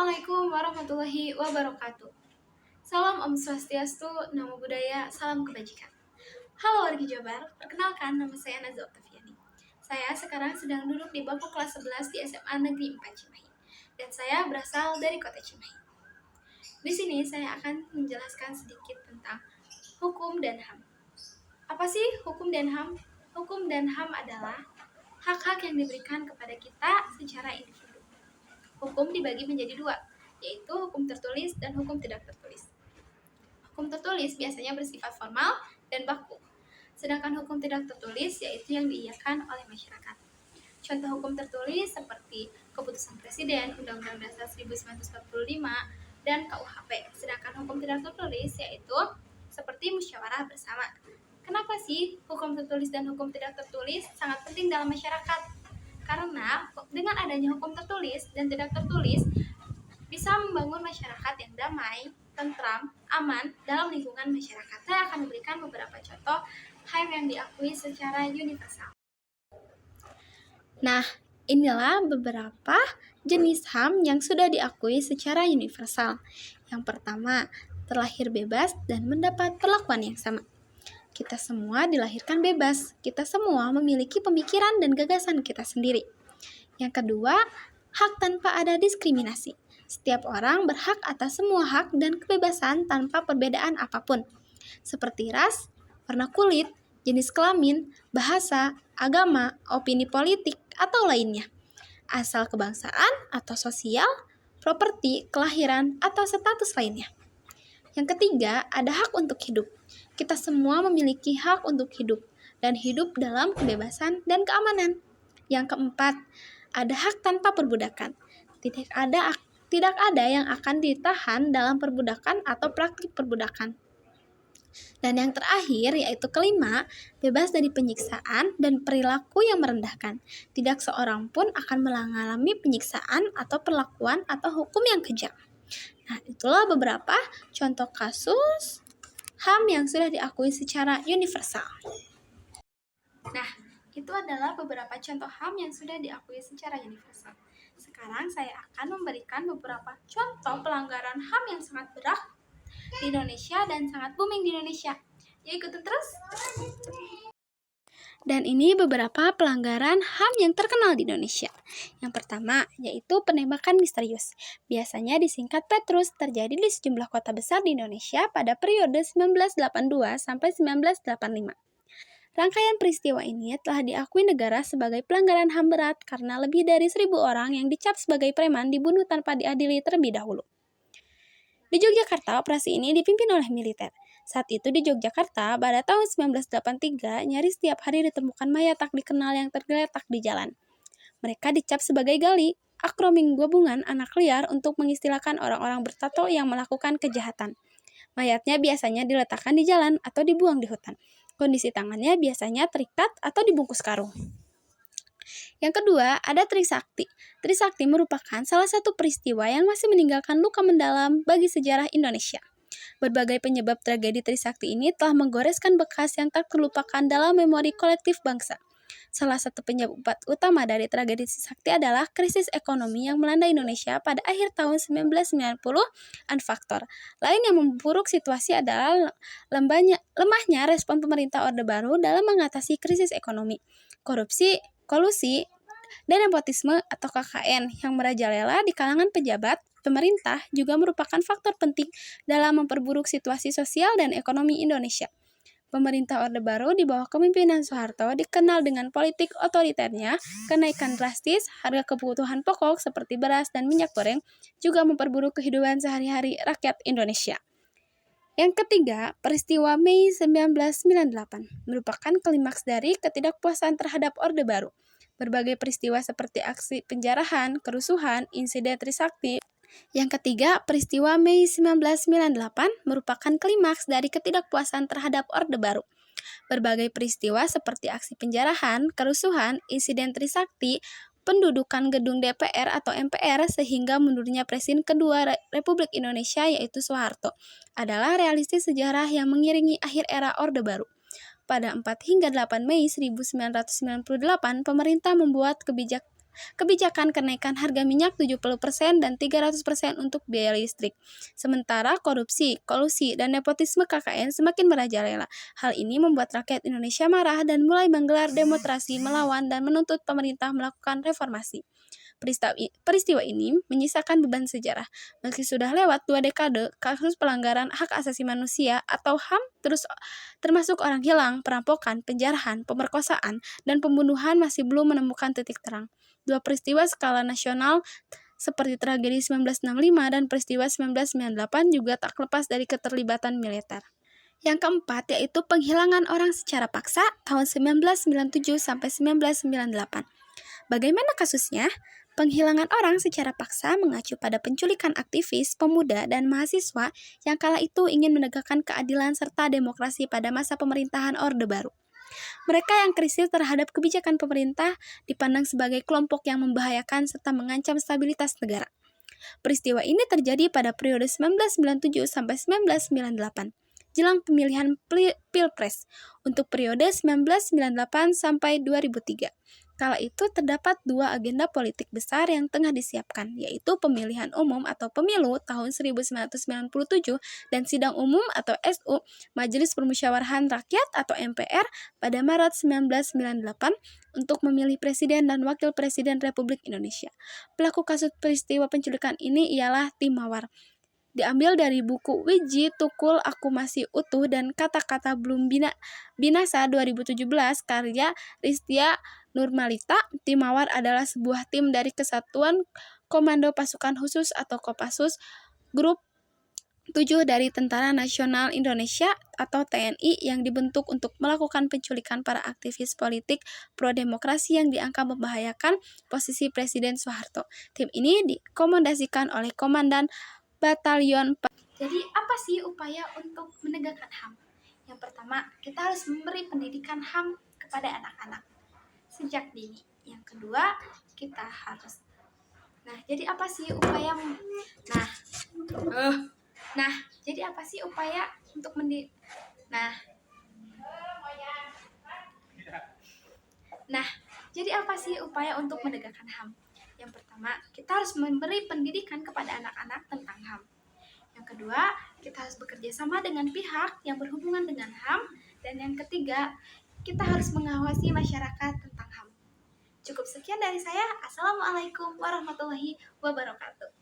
Assalamualaikum warahmatullahi wabarakatuh. Salam Om Swastiastu, Namo Buddhaya, salam kebajikan. Halo wargi Jabar, perkenalkan nama saya Naza Oktaviani. Saya sekarang sedang duduk di bangku kelas 11 di SMA Negeri 4 Cimahi. Dan saya berasal dari kota Cimahi. Di sini saya akan menjelaskan sedikit tentang hukum dan HAM. Apa sih hukum dan HAM? Hukum dan HAM adalah hak-hak yang diberikan kepada kita secara individu. Hukum dibagi menjadi dua, yaitu hukum tertulis dan hukum tidak tertulis. Hukum tertulis biasanya bersifat formal dan baku, sedangkan hukum tidak tertulis yaitu yang diiyakan oleh masyarakat. Contoh hukum tertulis seperti Keputusan Presiden, Undang-Undang Dasar 1945, dan KUHP. Sedangkan hukum tidak tertulis yaitu seperti musyawarah bersama. Kenapa sih hukum tertulis dan hukum tidak tertulis sangat penting dalam masyarakat? Karena dengan adanya hukum tertulis dan tidak tertulis bisa membangun masyarakat yang damai, tentram, aman dalam lingkungan masyarakat. Saya akan memberikan beberapa contoh HAM yang diakui secara universal. Nah, inilah beberapa jenis HAM yang sudah diakui secara universal. Yang pertama, terlahir bebas dan mendapat perlakuan yang sama. Kita semua dilahirkan bebas, kita semua memiliki pemikiran dan gagasan kita sendiri. Yang kedua, hak tanpa ada diskriminasi. Setiap orang berhak atas semua hak dan kebebasan tanpa perbedaan apapun, seperti ras, warna kulit, jenis kelamin, bahasa, agama, opini politik, atau lainnya, asal kebangsaan atau sosial, properti, kelahiran, atau status lainnya. Yang ketiga, ada hak untuk hidup. Kita semua memiliki hak untuk hidup dan hidup dalam kebebasan dan keamanan. Yang keempat, ada hak tanpa perbudakan. Tidak ada yang akan ditahan dalam perbudakan atau praktik perbudakan. Dan yang terakhir, yaitu kelima, bebas dari penyiksaan dan perilaku yang merendahkan. Tidak seorang pun akan mengalami penyiksaan atau perlakuan atau hukum yang kejam. Nah, itulah beberapa contoh kasus HAM yang sudah diakui secara universal. Nah, itu adalah beberapa contoh HAM yang sudah diakui secara universal. Sekarang saya akan memberikan beberapa contoh pelanggaran HAM yang sangat berat di Indonesia dan sangat booming di Indonesia. Yuk ikutin terus. Dan ini beberapa pelanggaran HAM yang terkenal di Indonesia. Yang pertama, yaitu penembakan misterius. Biasanya disingkat Petrus, terjadi di sejumlah kota besar di Indonesia pada periode 1982 sampai 1985. Rangkaian peristiwa ini telah diakui negara sebagai pelanggaran HAM berat karena lebih dari 1.000 orang yang dicap sebagai preman dibunuh tanpa diadili terlebih dahulu. Di Yogyakarta, operasi ini dipimpin oleh militer. Saat itu di Yogyakarta, pada tahun 1983, nyaris setiap hari ditemukan mayat tak dikenal yang tergeletak di jalan. Mereka dicap sebagai gali, akronim gabungan anak liar untuk mengistilahkan orang-orang bertato yang melakukan kejahatan. Mayatnya biasanya diletakkan di jalan atau dibuang di hutan. Kondisi tangannya biasanya terikat atau dibungkus karung. Yang kedua, ada Trisakti. Trisakti merupakan salah satu peristiwa yang masih meninggalkan luka mendalam bagi sejarah Indonesia. Berbagai penyebab tragedi Trisakti ini telah menggoreskan bekas yang tak terlupakan dalam memori kolektif bangsa. Salah satu penyebab utama dari tragedi Trisakti adalah krisis ekonomi yang melanda Indonesia pada akhir tahun 1990-an. Faktor lain yang memperburuk situasi adalah lemahnya respon pemerintah Orde Baru dalam mengatasi krisis ekonomi, korupsi, kolusi, dan nepotisme atau KKN yang merajalela di kalangan pejabat pemerintah juga merupakan faktor penting dalam memperburuk situasi sosial dan ekonomi Indonesia. Pemerintah Orde Baru di bawah kepemimpinan Soeharto dikenal dengan politik otoriternya, kenaikan drastis harga kebutuhan pokok seperti beras dan minyak goreng juga memperburuk kehidupan sehari-hari rakyat Indonesia. Yang ketiga, peristiwa Mei 1998 merupakan klimaks dari ketidakpuasan terhadap Orde Baru. Berbagai peristiwa seperti aksi penjarahan, kerusuhan, insiden Trisakti. Yang ketiga, peristiwa Mei 1998 merupakan klimaks dari ketidakpuasan terhadap Orde Baru. Berbagai peristiwa seperti aksi penjarahan, kerusuhan, insiden Trisakti, pendudukan gedung DPR atau MPR sehingga mundurnya Presiden kedua Republik Indonesia yaitu Soeharto adalah realistis sejarah yang mengiringi akhir era Orde Baru. Pada 4 hingga 8 Mei 1998, pemerintah membuat kebijakan kenaikan harga minyak 70% dan 300% untuk biaya listrik. Sementara korupsi, kolusi, dan nepotisme KKN semakin merajalela. Hal ini membuat rakyat Indonesia marah dan mulai menggelar demonstrasi melawan dan menuntut pemerintah melakukan reformasi. Peristiwa ini menyisakan beban sejarah. Meski sudah lewat 2 dekade, kasus pelanggaran hak asasi manusia atau HAM termasuk orang hilang, perampokan, penjarahan, pemerkosaan, dan pembunuhan masih belum menemukan titik terang. Dua peristiwa skala nasional seperti tragedi 1965 dan peristiwa 1998 juga tak lepas dari keterlibatan militer. Yang keempat yaitu penghilangan orang secara paksa tahun 1997 sampai 1998. Bagaimana kasusnya? Penghilangan orang secara paksa mengacu pada penculikan aktivis, pemuda, dan mahasiswa yang kala itu ingin menegakkan keadilan serta demokrasi pada masa pemerintahan Orde Baru. Mereka yang kritis terhadap kebijakan pemerintah dipandang sebagai kelompok yang membahayakan serta mengancam stabilitas negara. Peristiwa ini terjadi pada periode 1997 sampai 1998. Jelang pemilihan Pilpres untuk periode 1998 sampai 2003. Kala itu terdapat dua agenda politik besar yang tengah disiapkan, yaitu pemilihan umum atau pemilu tahun 1997 dan sidang umum atau SU Majelis Permusyawarahan Rakyat atau MPR pada Maret 1998 untuk memilih Presiden dan Wakil Presiden Republik Indonesia. Pelaku kasus peristiwa penculikan ini ialah Tim Mawar. Diambil dari buku Wiji Tukul Aku Masih Utuh dan Kata-Kata Belum Binasa 2017 karya Ristia Nurmalita. Tim Mawar adalah sebuah tim dari Kesatuan Komando Pasukan Khusus atau Kopassus Grup 7 dari Tentara Nasional Indonesia atau TNI yang dibentuk untuk melakukan penculikan para aktivis politik pro-demokrasi yang dianggap membahayakan posisi Presiden Soeharto. Tim ini dikomandasikan oleh Komandan Batalion. Jadi apa sih upaya untuk menegakkan HAM? Yang pertama, kita harus memberi pendidikan HAM kepada anak-anak sejak dini. Yang kedua, kita harus jadi apa sih upaya jadi apa sih upaya untuk jadi apa sih upaya untuk menegakkan HAM? Yang pertama, kita harus memberi pendidikan kepada anak-anak tentang HAM. Yang kedua, kita harus bekerja sama dengan pihak yang berhubungan dengan HAM. Dan yang ketiga, kita harus mengawasi masyarakat tentang HAM. Cukup sekian dari saya. Assalamualaikum warahmatullahi wabarakatuh.